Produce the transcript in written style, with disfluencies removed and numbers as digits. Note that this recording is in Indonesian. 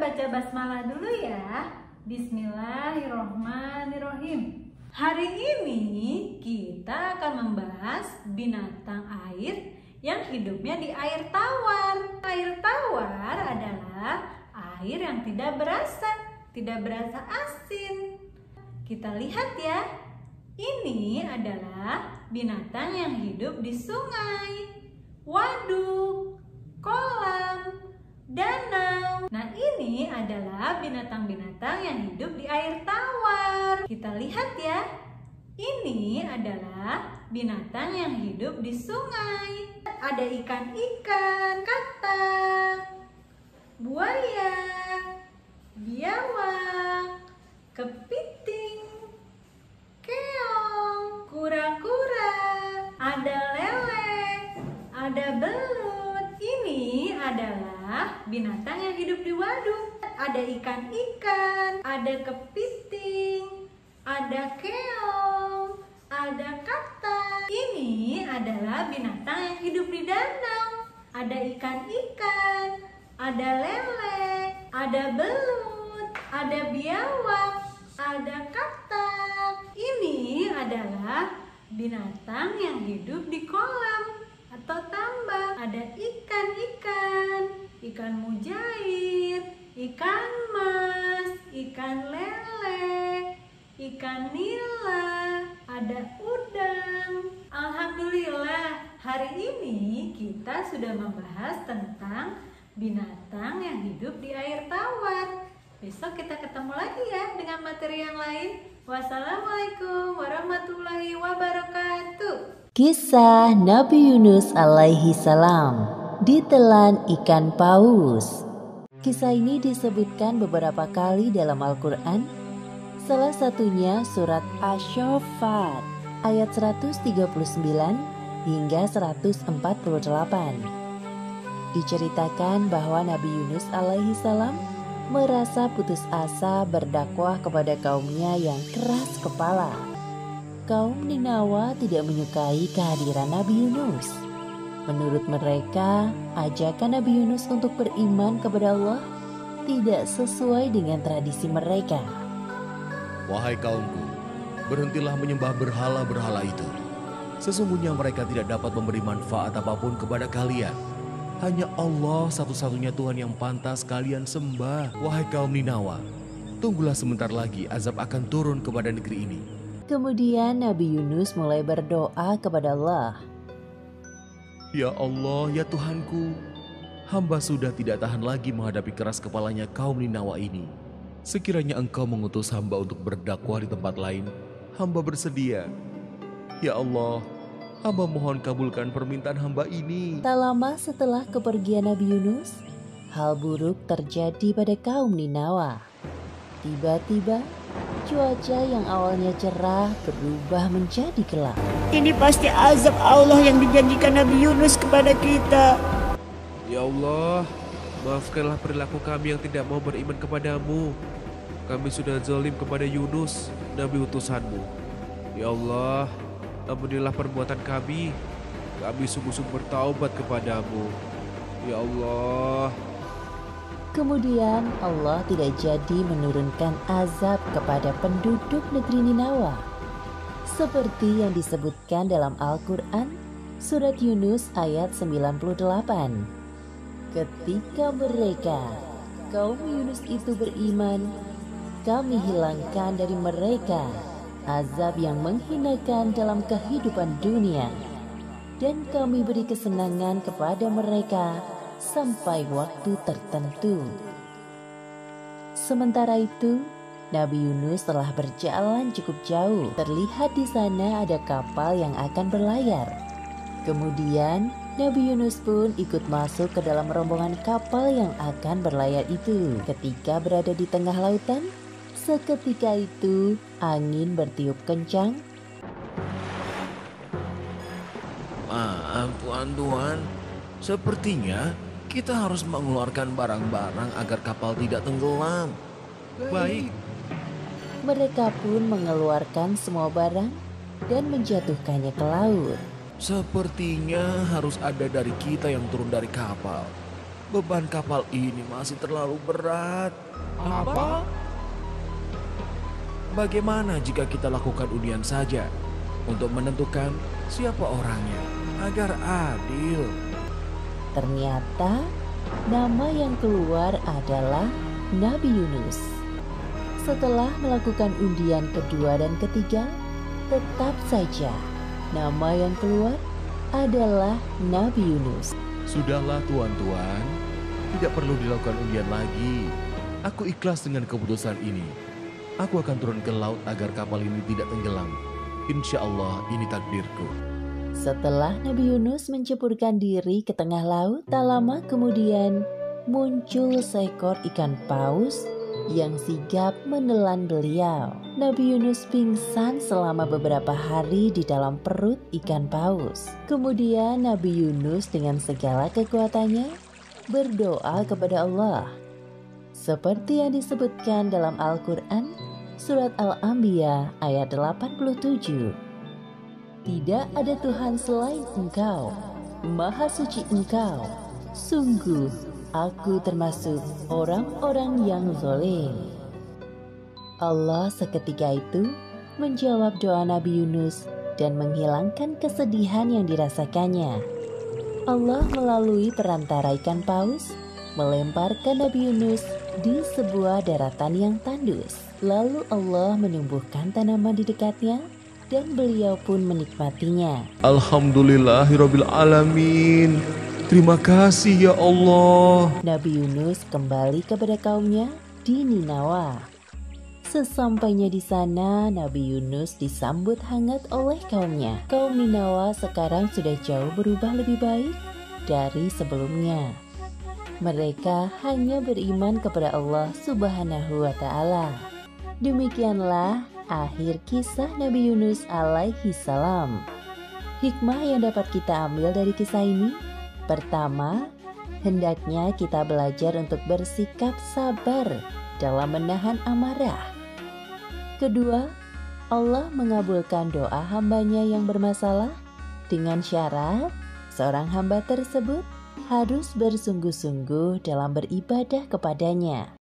baca basmalah dulu ya. Bismillahirrohmanirrohim. Hari ini kita akan membahas binatang air yang hidupnya di air tawar. Air tawar adalah air yang tidak berasa asin. Kita lihat ya. Ini adalah binatang yang hidup di sungai, waduk, kolam, danau. Nah, ini adalah binatang-binatang yang hidup di air tawar. Kita lihat ya. Ini adalah binatang yang hidup di sungai. Ada ikan-ikan, katak, buaya, biawak, kepiting, keong, kura-kura, ada lele, ada belut. Ini adalah binatang yang hidup di waduk. Ada ikan-ikan, ada kepiting, ada keong, ada katak. Ini adalah binatang yang hidup di danau. Ada ikan-ikan, ada lele, ada belut, ada biawak, ada katak. Ini adalah binatang yang hidup di kolam atau tambak. Ada ikan mujair, ikan mas, ikan lele, ikan nila, ada udang. Alhamdulillah, hari ini kita sudah membahas tentang binatang yang hidup di air tawar. Besok kita ketemu lagi ya dengan materi yang lain. Wassalamualaikum warahmatullahi wabarakatuh. Kisah Nabi Yunus alaihi salam ditelan ikan paus. Kisah ini disebutkan beberapa kali dalam Al-Quran. Salah satunya surat Asy-Syaffat ayat 139 hingga 148. Diceritakan bahwa Nabi Yunus alaihi salam merasa putus asa berdakwah kepada kaumnya yang keras kepala. Kaum Ninawa tidak menyukai kehadiran Nabi Yunus. Menurut mereka, ajakan Nabi Yunus untuk beriman kepada Allah tidak sesuai dengan tradisi mereka. Wahai kaumku, berhentilah menyembah berhala-berhala itu. Sesungguhnya mereka tidak dapat memberi manfaat apapun kepada kalian. Hanya Allah satu-satunya Tuhan yang pantas kalian sembah. Wahai kaum Ninawa, tunggulah sebentar lagi azab akan turun kepada negeri ini. Kemudian Nabi Yunus mulai berdoa kepada Allah. Ya Allah, ya Tuhanku, hamba sudah tidak tahan lagi menghadapi keras kepalanya kaum Ninawa ini. Sekiranya Engkau mengutus hamba untuk berdakwah di tempat lain, hamba bersedia. Ya Allah, hamba mohon kabulkan permintaan hamba ini. Tak lama setelah kepergian Nabi Yunus, hal buruk terjadi pada kaum Ninawa. Tiba-tiba, cuaca yang awalnya cerah berubah menjadi gelap. Ini pasti azab Allah yang dijanjikan Nabi Yunus kepada kita. Ya Allah, maafkanlah perilaku kami yang tidak mau beriman kepadamu. Kami sudah zalim kepada Yunus, Nabi utusanmu. Ya Allah, ampunilah perbuatan kami. Kami sungguh-sungguh bertaubat kepadamu. Ya Allah. Kemudian Allah tidak jadi menurunkan azab kepada penduduk negeri Ninawa. Seperti yang disebutkan dalam Al-Quran, surat Yunus ayat 98. Ketika mereka, kaum Yunus itu beriman, kami hilangkan dari mereka azab yang menghinakan dalam kehidupan dunia. Dan kami beri kesenangan kepada mereka sampai waktu tertentu. Sementara itu, Nabi Yunus telah berjalan cukup jauh. Terlihat di sana ada kapal yang akan berlayar. Kemudian, Nabi Yunus pun ikut masuk ke dalam rombongan kapal yang akan berlayar itu. Ketika berada di tengah lautan, seketika itu angin bertiup kencang. Maaf tuan-tuan, sepertinya kita harus mengeluarkan barang-barang agar kapal tidak tenggelam. Baik. Mereka pun mengeluarkan semua barang dan menjatuhkannya ke laut. Sepertinya harus ada dari kita yang turun dari kapal. Beban kapal ini masih terlalu berat. Apa? Bagaimana jika kita lakukan undian saja untuk menentukan siapa orangnya agar adil? Ternyata nama yang keluar adalah Nabi Yunus. Setelah melakukan undian kedua dan ketiga, tetap saja nama yang keluar adalah Nabi Yunus. Sudahlah tuan-tuan, tidak perlu dilakukan undian lagi. Aku ikhlas dengan keputusan ini. Aku akan turun ke laut agar kapal ini tidak tenggelam. Insya Allah ini takdirku. Setelah Nabi Yunus menceburkan diri ke tengah laut, tak lama kemudian muncul seekor ikan paus yang sigap menelan beliau. Nabi Yunus pingsan selama beberapa hari di dalam perut ikan paus. Kemudian Nabi Yunus dengan segala kekuatannya berdoa kepada Allah. Seperti yang disebutkan dalam Al-Quran, Surat Al-Anbiya ayat 87. Tidak ada Tuhan selain Engkau, Maha Suci Engkau. Sungguh, aku termasuk orang-orang yang zalim. Allah seketika itu menjawab doa Nabi Yunus dan menghilangkan kesedihan yang dirasakannya. Allah melalui perantara ikan paus melemparkan Nabi Yunus di sebuah daratan yang tandus. Lalu Allah menumbuhkan tanaman di dekatnya dan beliau pun menikmatinya. Alhamdulillahirabbil alamin. Terima kasih ya Allah. Nabi Yunus kembali kepada kaumnya di Ninawa. Sesampainya di sana, Nabi Yunus disambut hangat oleh kaumnya. Kaum Ninawa sekarang sudah jauh berubah lebih baik dari sebelumnya. Mereka hanya beriman kepada Allah Subhanahu wa Ta'ala. Demikianlah akhir kisah Nabi Yunus alaihi salam. Hikmah yang dapat kita ambil dari kisah ini: pertama, hendaknya kita belajar untuk bersikap sabar dalam menahan amarah. Kedua, Allah mengabulkan doa hambanya yang bermasalah dengan syarat seorang hamba tersebut harus bersungguh-sungguh dalam beribadah kepadanya.